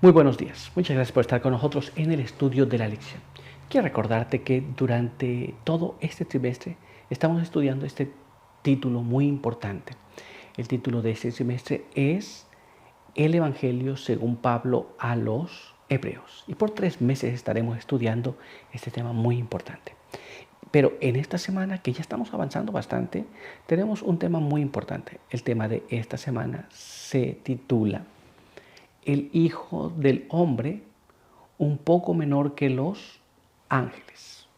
Muy buenos días. Muchas gracias por estar con nosotros en el estudio de la lección. Quiero recordarte que durante todo este trimestre estamos estudiando este título muy importante. El título de este trimestre es El Evangelio según Pablo a los Hebreos. Y por 3 meses estaremos estudiando este tema muy importante. Pero en esta semana, que ya estamos avanzando bastante, tenemos un tema muy importante. El tema de esta semana se titula El Hijo del Hombre, un poco menor que los ángeles.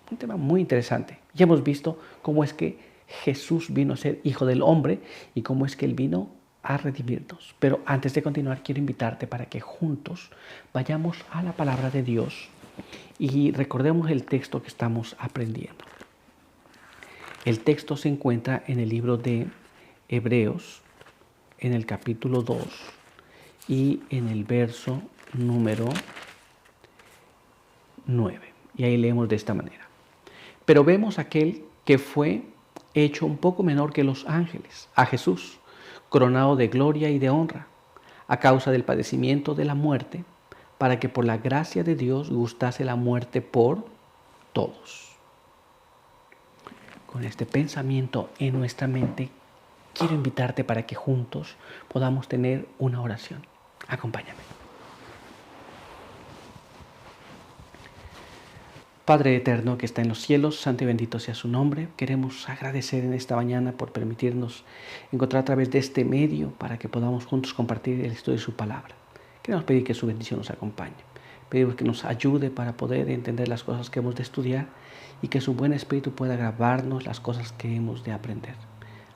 Un tema muy interesante. Ya hemos visto cómo es que Jesús vino a ser Hijo del Hombre y cómo es que Él vino a redimirnos. Pero antes de continuar, quiero invitarte para que juntos vayamos a la palabra de Dios y recordemos el texto que estamos aprendiendo. El texto se encuentra en el libro de Hebreos, en el capítulo 2 y en el verso número 9. Y ahí leemos de esta manera. Pero vemos aquel que fue hecho un poco menor que los ángeles, a Jesús, coronado de gloria y de honra, a causa del padecimiento de la muerte, para que por la gracia de Dios gustase la muerte por todos. Con este pensamiento en nuestra mente, quiero invitarte para que juntos podamos tener una oración. Acompáñame. Padre eterno que está en los cielos, santo y bendito sea su nombre. Queremos agradecer en esta mañana por permitirnos encontrar a través de este medio para que podamos juntos compartir el estudio de su palabra. Queremos pedir que su bendición nos acompañe. Pedimos que nos ayude para poder entender las cosas que hemos de estudiar y que su buen espíritu pueda grabarnos las cosas que hemos de aprender.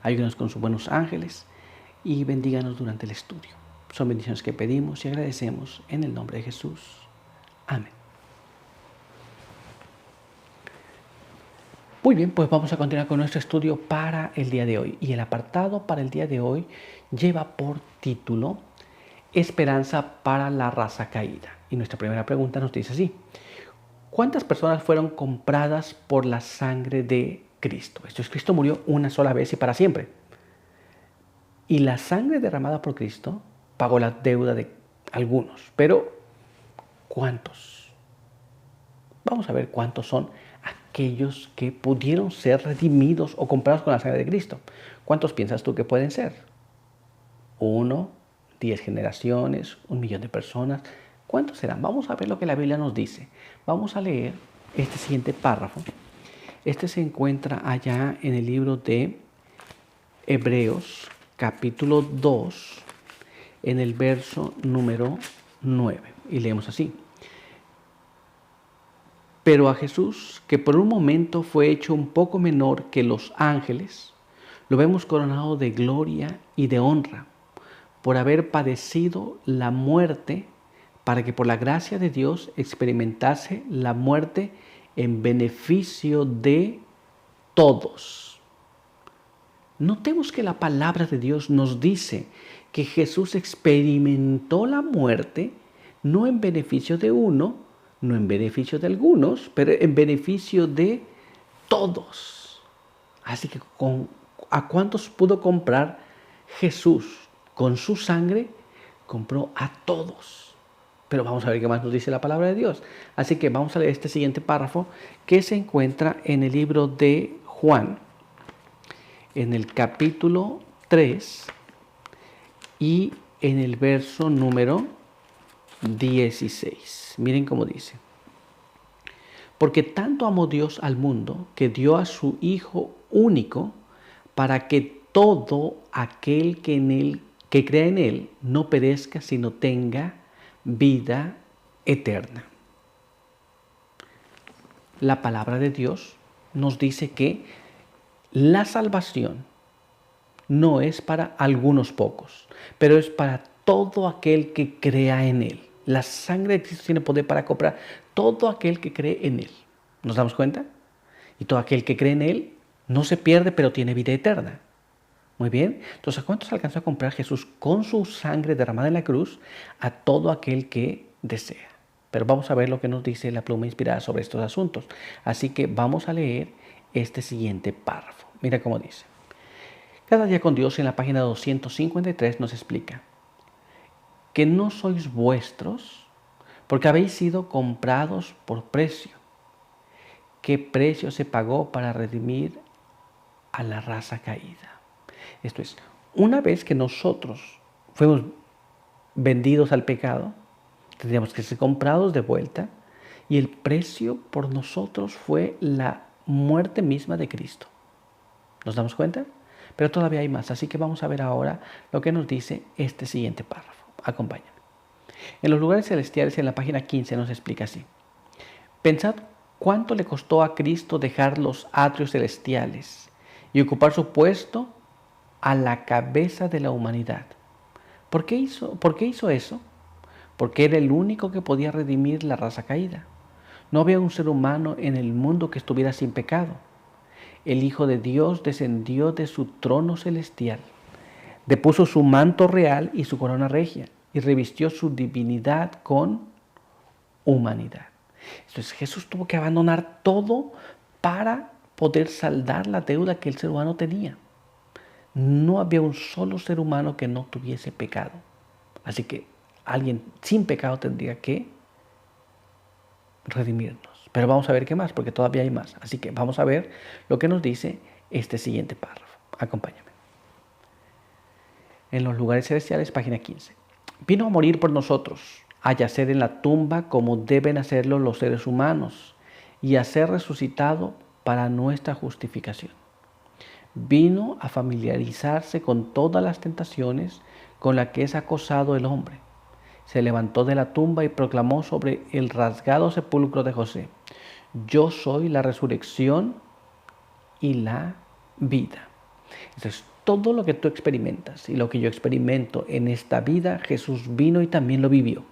Ayúdenos con sus buenos ángeles y bendíganos durante el estudio. Son bendiciones que pedimos y agradecemos en el nombre de Jesús. Amén. Muy bien, pues vamos a continuar con nuestro estudio para el día de hoy. Y el apartado para el día de hoy lleva por título Esperanza para la raza caída. Y nuestra primera pregunta nos dice así: ¿cuántas personas fueron compradas por la sangre de Cristo? Esto es, Cristo murió una sola vez y para siempre. Y la sangre derramada por Cristo pagó la deuda de algunos. Pero, ¿cuántos? Vamos a ver cuántos son aquellos que pudieron ser redimidos o comprados con la sangre de Cristo. ¿Cuántos piensas tú que pueden ser? 1, 10 generaciones, 1.000.000 de personas. ¿Cuántos serán? Vamos a ver lo que la Biblia nos dice. Vamos a leer este siguiente párrafo. Este se encuentra allá en el libro de Hebreos, capítulo 2, en el verso número 9. Y leemos así: Pero a Jesús, que por un momento fue hecho un poco menor que los ángeles, lo vemos coronado de gloria y de honra, por haber padecido la muerte, para que por la gracia de Dios experimentase la muerte en beneficio de todos. Notemos que la palabra de Dios nos dice que Jesús experimentó la muerte no en beneficio de uno, no en beneficio de algunos, pero en beneficio de todos. Así que ¿a cuántos pudo comprar Jesús? Con su sangre compró a todos. Pero vamos a ver qué más nos dice la palabra de Dios. Así que vamos a leer este siguiente párrafo que se encuentra en el libro de Juan, en el capítulo 3 y en el verso número 16. Miren cómo dice: Porque tanto amó Dios al mundo que dio a su Hijo único, para que todo aquel que crea en Él no perezca, sino tenga vida eterna. La palabra de Dios nos dice que la salvación no es para algunos pocos, pero es para todo aquel que crea en Él. La sangre de Cristo tiene poder para comprar todo aquel que cree en Él. ¿Nos damos cuenta? Y todo aquel que cree en Él no se pierde, pero tiene vida eterna. Muy bien. Entonces, ¿a cuántos alcanzó a comprar Jesús con su sangre derramada en la cruz? A todo aquel que desea. Pero vamos a ver lo que nos dice la pluma inspirada sobre estos asuntos. Así que vamos a leer este siguiente párrafo. Mira cómo dice. Cada día con Dios, en la página 253, nos explica: que no sois vuestros, porque habéis sido comprados por precio. ¿Qué precio se pagó para redimir a la raza caída? Esto es, una vez que nosotros fuimos vendidos al pecado, tendríamos que ser comprados de vuelta, y el precio por nosotros fue la muerte misma de Cristo. ¿Nos damos cuenta? Pero todavía hay más, así que vamos a ver ahora lo que nos dice este siguiente párrafo. Acompáñame. En los lugares celestiales, en la página 15, nos explica así. Pensad cuánto le costó a Cristo dejar los atrios celestiales y ocupar su puesto a la cabeza de la humanidad. ¿Por qué hizo eso? Porque era el único que podía redimir la raza caída. No había un ser humano en el mundo que estuviera sin pecado. El Hijo de Dios descendió de su trono celestial, depuso su manto real y su corona regia, y revistió su divinidad con humanidad. Entonces Jesús tuvo que abandonar todo para poder saldar la deuda que el ser humano tenía. No había un solo ser humano que no tuviese pecado. Así que alguien sin pecado tendría que redimirnos. Pero vamos a ver qué más, porque todavía hay más. Así que vamos a ver lo que nos dice este siguiente párrafo. Acompáñame. En los lugares celestiales, página 15. Vino a morir por nosotros, a yacer en la tumba como deben hacerlo los seres humanos, y a ser resucitado para nuestra justificación. Vino a familiarizarse con todas las tentaciones con las que es acosado el hombre. Se levantó de la tumba y proclamó sobre el rasgado sepulcro de José: yo soy la resurrección y la vida. Entonces, todo lo que tú experimentas y lo que yo experimento en esta vida, Jesús vino y también lo vivió.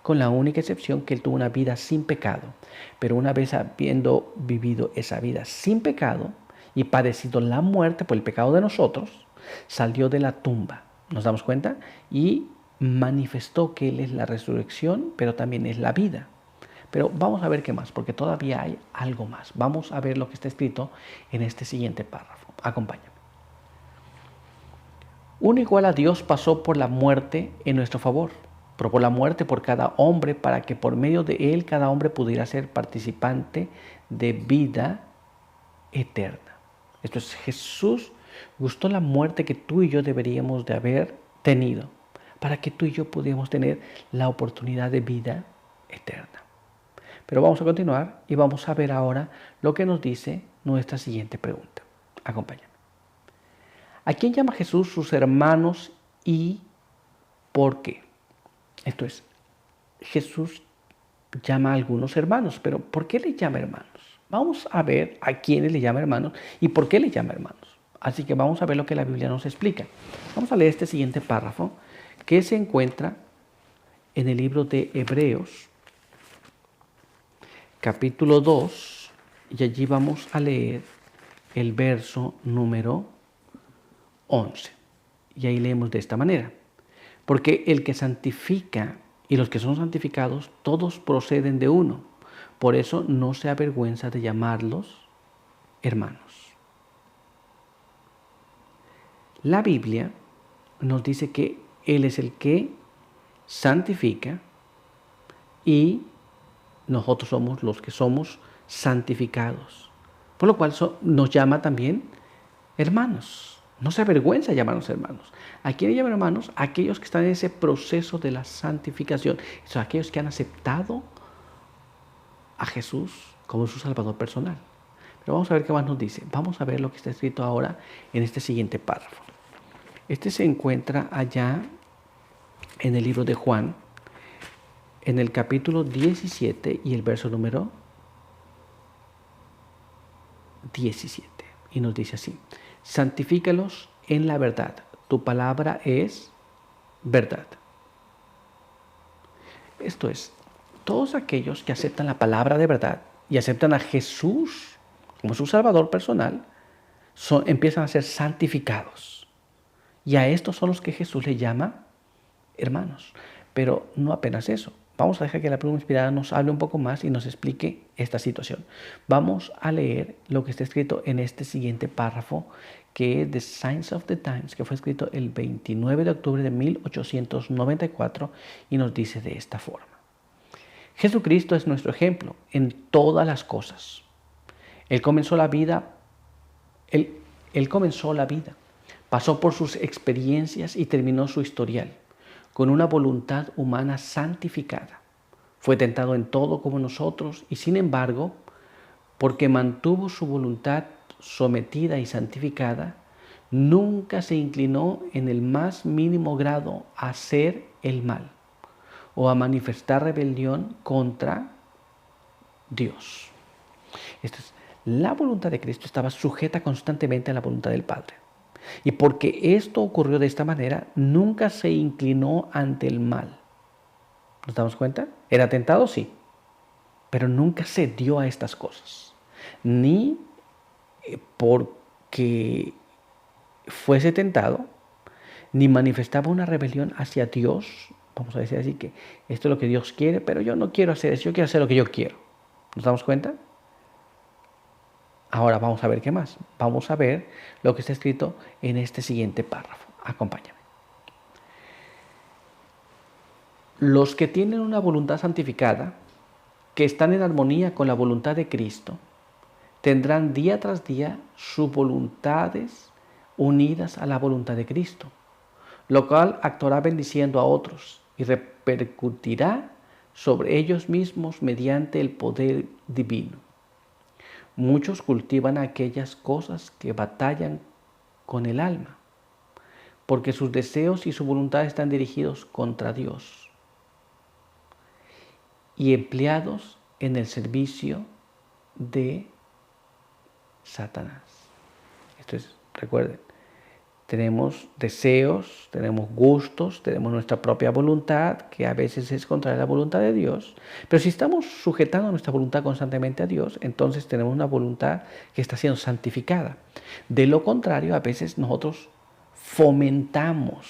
Con la única excepción que Él tuvo una vida sin pecado. Pero una vez habiendo vivido esa vida sin pecado y padecido la muerte por el pecado de nosotros, salió de la tumba. ¿Nos damos cuenta? Y manifestó que Él es la resurrección, pero también es la vida. Pero vamos a ver qué más, porque todavía hay algo más. Vamos a ver lo que está escrito en este siguiente párrafo. Acompáñame. Uno igual a Dios pasó por la muerte en nuestro favor. Probó la muerte por cada hombre para que por medio de él cada hombre pudiera ser participante de vida eterna. Esto es, Jesús gustó la muerte que tú y yo deberíamos de haber tenido para que tú y yo pudiéramos tener la oportunidad de vida eterna. Pero vamos a continuar y vamos a ver ahora lo que nos dice nuestra siguiente pregunta. Acompáñame. ¿A quién llama Jesús sus hermanos y por qué? Esto es, Jesús llama a algunos hermanos, pero ¿por qué le llama hermanos? Vamos a ver a quiénes le llama hermanos y por qué le llama hermanos. Así que vamos a ver lo que la Biblia nos explica. Vamos a leer este siguiente párrafo que se encuentra en el libro de Hebreos, capítulo 2, y allí vamos a leer el verso número 11. Y ahí leemos de esta manera. Porque el que santifica y los que son santificados, todos proceden de uno. Por eso no se avergüenza de llamarlos hermanos. La Biblia nos dice que Él es el que santifica y nosotros somos los que somos santificados. Por lo cual nos llama también hermanos. No se avergüenza de llamarnos hermanos. ¿A quién llaman hermanos? A aquellos que están en ese proceso de la santificación. Son aquellos que han aceptado a Jesús como su Salvador personal. Pero vamos a ver qué más nos dice. Vamos a ver lo que está escrito ahora en este siguiente párrafo. Este se encuentra allá en el libro de Juan, en el capítulo 17 y el verso número 17. Y nos dice así: santifícalos en la verdad. Tu palabra es verdad. Esto es, todos aquellos que aceptan la palabra de verdad y aceptan a Jesús como su Salvador personal, empiezan a ser santificados. Y a estos son los que Jesús le llama hermanos. Pero no apenas eso. vamos a dejar que la pluma inspirada nos hable un poco más y nos explique esta situación. Vamos a leer lo que está escrito en este siguiente párrafo, que es The Signs of the Times, que fue escrito el 29 de octubre de 1894 y nos dice de esta forma. Jesucristo es nuestro ejemplo en todas las cosas. Él comenzó la vida, pasó por sus experiencias y terminó su historial con una voluntad humana santificada. Fue tentado en todo como nosotros y sin embargo, porque mantuvo su voluntad sometida y santificada, nunca se inclinó en el más mínimo grado a hacer el mal o a manifestar rebelión contra Dios. Esto es, la voluntad de Cristo estaba sujeta constantemente a la voluntad del Padre. Y porque esto ocurrió de esta manera, nunca se inclinó ante el mal. ¿Nos damos cuenta? ¿Era tentado? Sí. Pero nunca se dio a estas cosas. Ni porque fuese tentado, ni manifestaba una rebelión hacia Dios. Vamos a decir así que esto es lo que Dios quiere, pero yo no quiero hacer eso, yo quiero hacer lo que yo quiero. ¿Nos damos cuenta? Ahora vamos a ver qué más. Vamos a ver lo que está escrito en este siguiente párrafo. Acompáñame. Los que tienen una voluntad santificada, que están en armonía con la voluntad de Cristo, tendrán día tras día sus voluntades unidas a la voluntad de Cristo, lo cual actuará bendiciendo a otros y repercutirá sobre ellos mismos mediante el poder divino. Muchos cultivan aquellas cosas que batallan con el alma, porque sus deseos y su voluntad están dirigidos contra Dios y empleados en el servicio de Satanás. Esto es, recuerden, tenemos deseos, tenemos gustos, tenemos nuestra propia voluntad, que a veces es contra la voluntad de Dios. Pero si estamos sujetando nuestra voluntad constantemente a Dios, entonces tenemos una voluntad que está siendo santificada. De lo contrario, a veces nosotros fomentamos,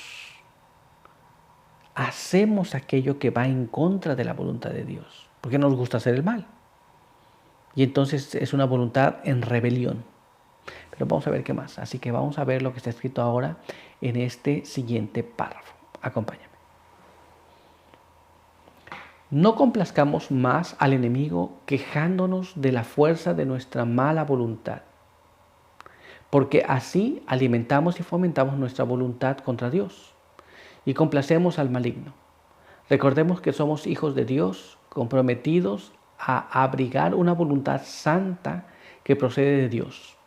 hacemos aquello que va en contra de la voluntad de Dios, porque nos gusta hacer el mal. Y entonces es una voluntad en rebelión. Pero vamos a ver qué más. Así que vamos a ver lo que está escrito ahora en este siguiente párrafo. Acompáñame. No complazcamos más al enemigo quejándonos de la fuerza de nuestra mala voluntad, porque así alimentamos y fomentamos nuestra voluntad contra Dios y complacemos al maligno. Recordemos que somos hijos de Dios, comprometidos a abrigar una voluntad santa que procede de Dios.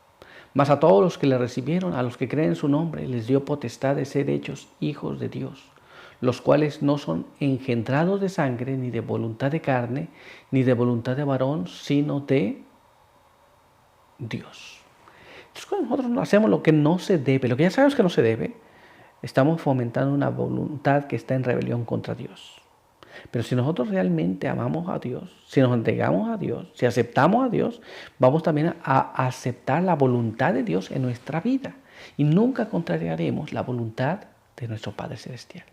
Mas a todos los que le recibieron, a los que creen en su nombre, les dio potestad de ser hechos hijos de Dios, los cuales no son engendrados de sangre, ni de voluntad de carne, ni de voluntad de varón, sino de Dios. Entonces, cuando nosotros hacemos lo que no se debe, lo que ya sabemos que no se debe, estamos fomentando una voluntad que está en rebelión contra Dios. Pero si nosotros realmente amamos a Dios, si nos entregamos a Dios, si aceptamos a Dios, vamos también a aceptar la voluntad de Dios en nuestra vida. Y nunca contrariaremos la voluntad de nuestro Padre Celestial.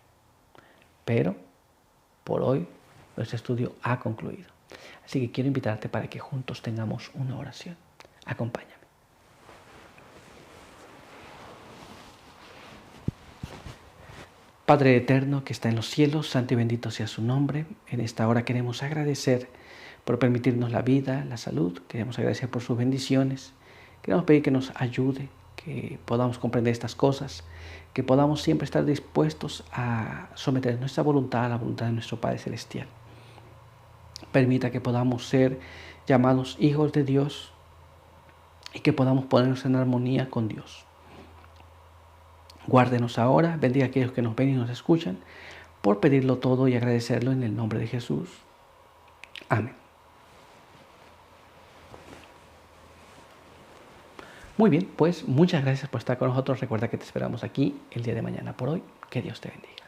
Pero por hoy nuestro estudio ha concluido. Así que quiero invitarte para que juntos tengamos una oración. Acompáñame. Padre eterno que está en los cielos, santo y bendito sea su nombre. En esta hora queremos agradecer por permitirnos la vida, la salud. Queremos agradecer por sus bendiciones. Queremos pedir que nos ayude, que podamos comprender estas cosas, que podamos siempre estar dispuestos a someter nuestra voluntad a la voluntad de nuestro Padre Celestial. Permita que podamos ser llamados hijos de Dios y que podamos ponernos en armonía con Dios. Guárdenos ahora, bendiga a aquellos que nos ven y nos escuchan, por pedirlo todo y agradecerlo en el nombre de Jesús. Amén. Muy bien, pues muchas gracias por estar con nosotros. Recuerda que te esperamos aquí el día de mañana. Por hoy, que Dios te bendiga.